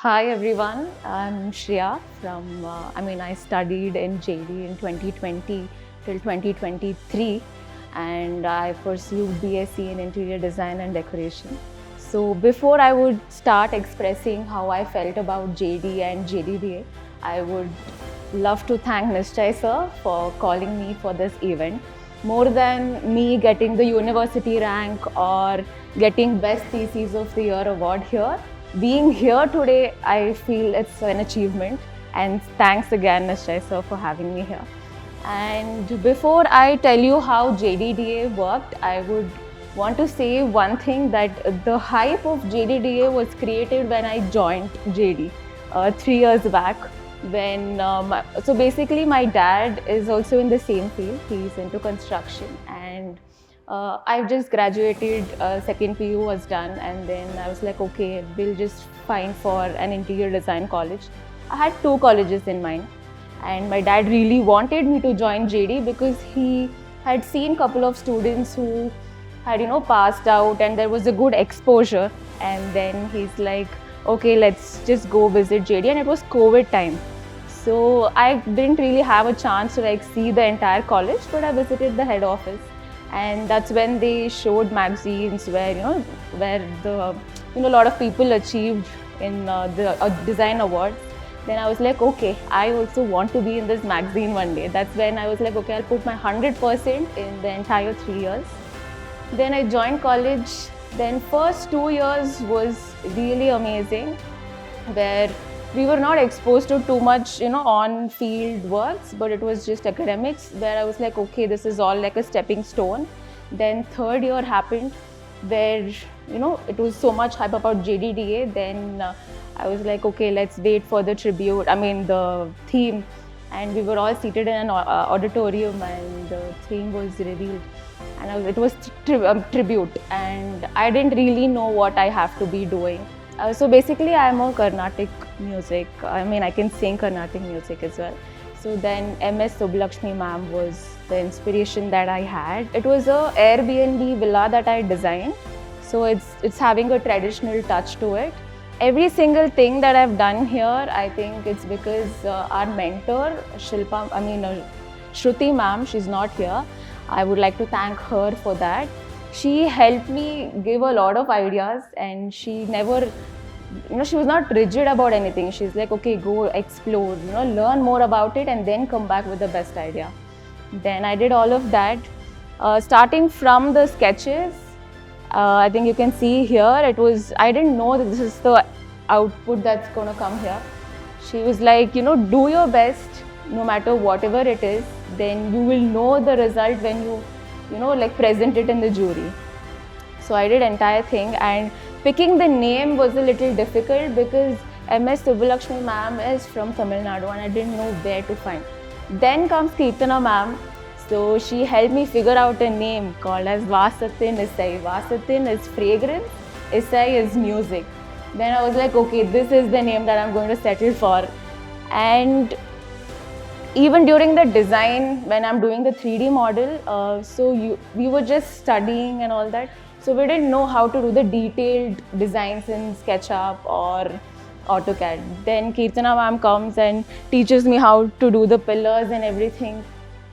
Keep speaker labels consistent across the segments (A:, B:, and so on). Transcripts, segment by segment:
A: Hi everyone, I'm Shreya I studied in JD in 2020 till 2023 and I pursued BSc in Interior Design and Decoration. So before I would start expressing how I felt about JD and JDDA, I would love to thank Nishchay sir for calling me for this event. More than me getting the university rank or getting Best Thesis of the Year award here, being here today, I feel it's an achievement. And thanks again, Nishchay sir, for having me here. And before I tell you how JDDA worked, I would want to say one thing that the hype of JDDA was created when I joined JD 3 years back. So basically, my dad is also in the same field. He's into construction, and I've just graduated. Second PU was done, and then I was like, okay, we'll just find for an interior design college. I had two colleges in mind, and my dad really wanted me to join JD because he had seen a couple of students who had passed out, and there was a good exposure. And then he's like, okay, let's just go visit JD, and it was COVID time. So I didn't really have a chance to see the entire college, but I visited the head office, and that's when they showed magazines where the a lot of people achieved in the design awards. Then I was like, okay, I also want to be in this magazine one day. That's when I was like, okay, I'll put my 100% in the entire 3 years. Then I joined college. Then first 2 years was really amazing, where we were not exposed to too much, on field works, but it was just academics, where I was like, okay, this is all like a stepping stone. Then third year happened, where, it was so much hype about JDDA. Then I was like, okay, let's wait for the the theme. And we were all seated in an auditorium, and the theme was revealed. And it was tribute, and I didn't really know what I have to be doing. So basically, I'm a Carnatic music. I can sing Carnatic music as well. So then MS Subbulakshmi ma'am was the inspiration that I had. It was a Airbnb villa that I designed. So it's having a traditional touch to it. Every single thing that I've done here, I think it's because our mentor, Shruti ma'am, she's not here. I would like to thank her for that. She helped me give a lot of ideas, and she never, she was not rigid about anything. She's like, okay, go explore, learn more about it, and then come back with the best idea. Then I did all of that. Starting from the sketches, I think you can see here, I didn't know that this is the output that's going to come here. She was like, do your best, no matter whatever it is, then you will know the result when you present it in the jury. So I did entire thing, and picking the name was a little difficult because MS Subbulakshmi ma'am is from Tamil Nadu, and I didn't know where to find. Then comes Kirtana ma'am. So she helped me figure out a name called as Vasatin Isai. Vasatin is fragrance, Isai is music. Then I was like, okay, this is the name that I'm going to settle for. And even during the design, when I'm doing the 3D model, we were just studying and all that. So we didn't know how to do the detailed designs in SketchUp or AutoCAD. Then Kirtana ma'am comes and teaches me how to do the pillars and everything.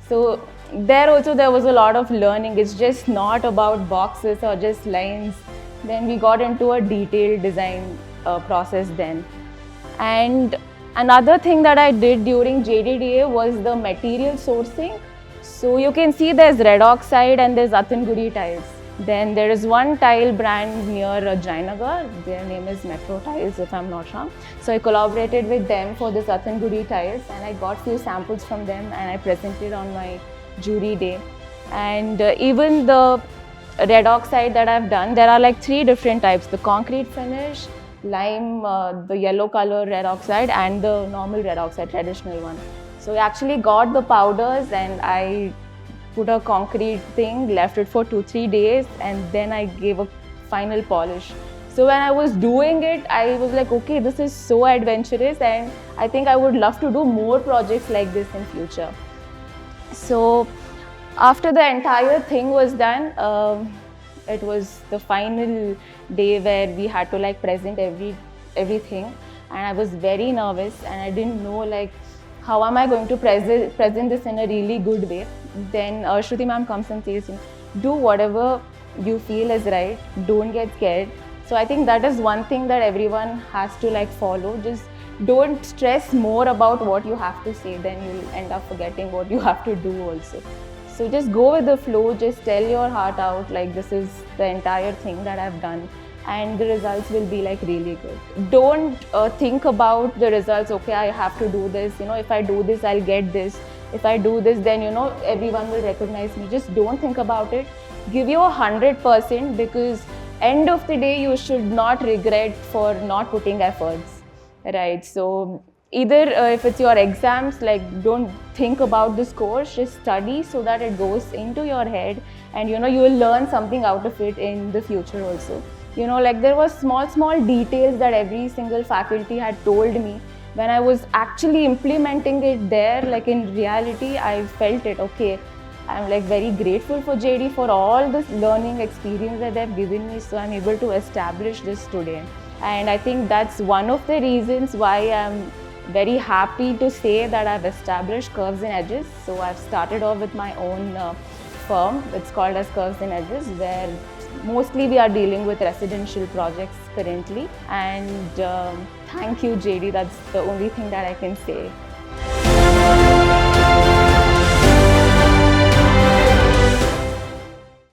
A: So there was a lot of learning. It's just not about boxes or just lines. Then we got into a detailed design process then. And another thing that I did during JDDA was the material sourcing. So you can see there's red oxide and there's Athanguri tiles. Then there is one tile brand near Jainagar. Their name is Metro Tiles, if I'm not wrong. So I collaborated with them for this Athanguri tiles, and I got few samples from them, and I presented on my jury day. And even the red oxide that I've done, there are like 3 different types: the concrete finish, lime, the yellow color red oxide, and the normal red oxide, traditional one. So I actually got the powders, and I put a concrete thing, left it for 2-3 days, and then I gave a final polish. So when I was doing it, I was like, okay, this is so adventurous, and I think I would love to do more projects like this in future. So after the entire thing was done, it was the final day where we had to present everything. and I was very nervous and I didn't know like how am I going to present this in a really good way. Then Shruti ma'am comes and says, do whatever you feel is right, don't get scared. So I think that is one thing that everyone has to like follow. Just don't stress more about what you have to say, then you'll end up forgetting what you have to do also. So just go with the flow, just tell your heart out like this is the entire thing that I've done, and the results will be like really good. Don't think about the results, okay, I have to do this, if I do this I'll get this, if I do this then everyone will recognize me. Just don't think about it. Give you 100%, because end of the day you should not regret for not putting efforts, right? So either if it's your exams, like don't think about the scores, just study so that it goes into your head, and you will learn something out of it in the future also. Like there was small details that every single faculty had told me. When I was actually implementing it there, like in reality, I felt it, okay, I'm like very grateful for JD for all this learning experience that they've given me, so I'm able to establish this today. And I think that's one of the reasons why I'm very happy to say that I've established Curves and Edges. So I've started off with my own firm. It's called as Curves and Edges, where mostly we are dealing with residential projects currently. And thank you, JD. That's the only thing that I can say.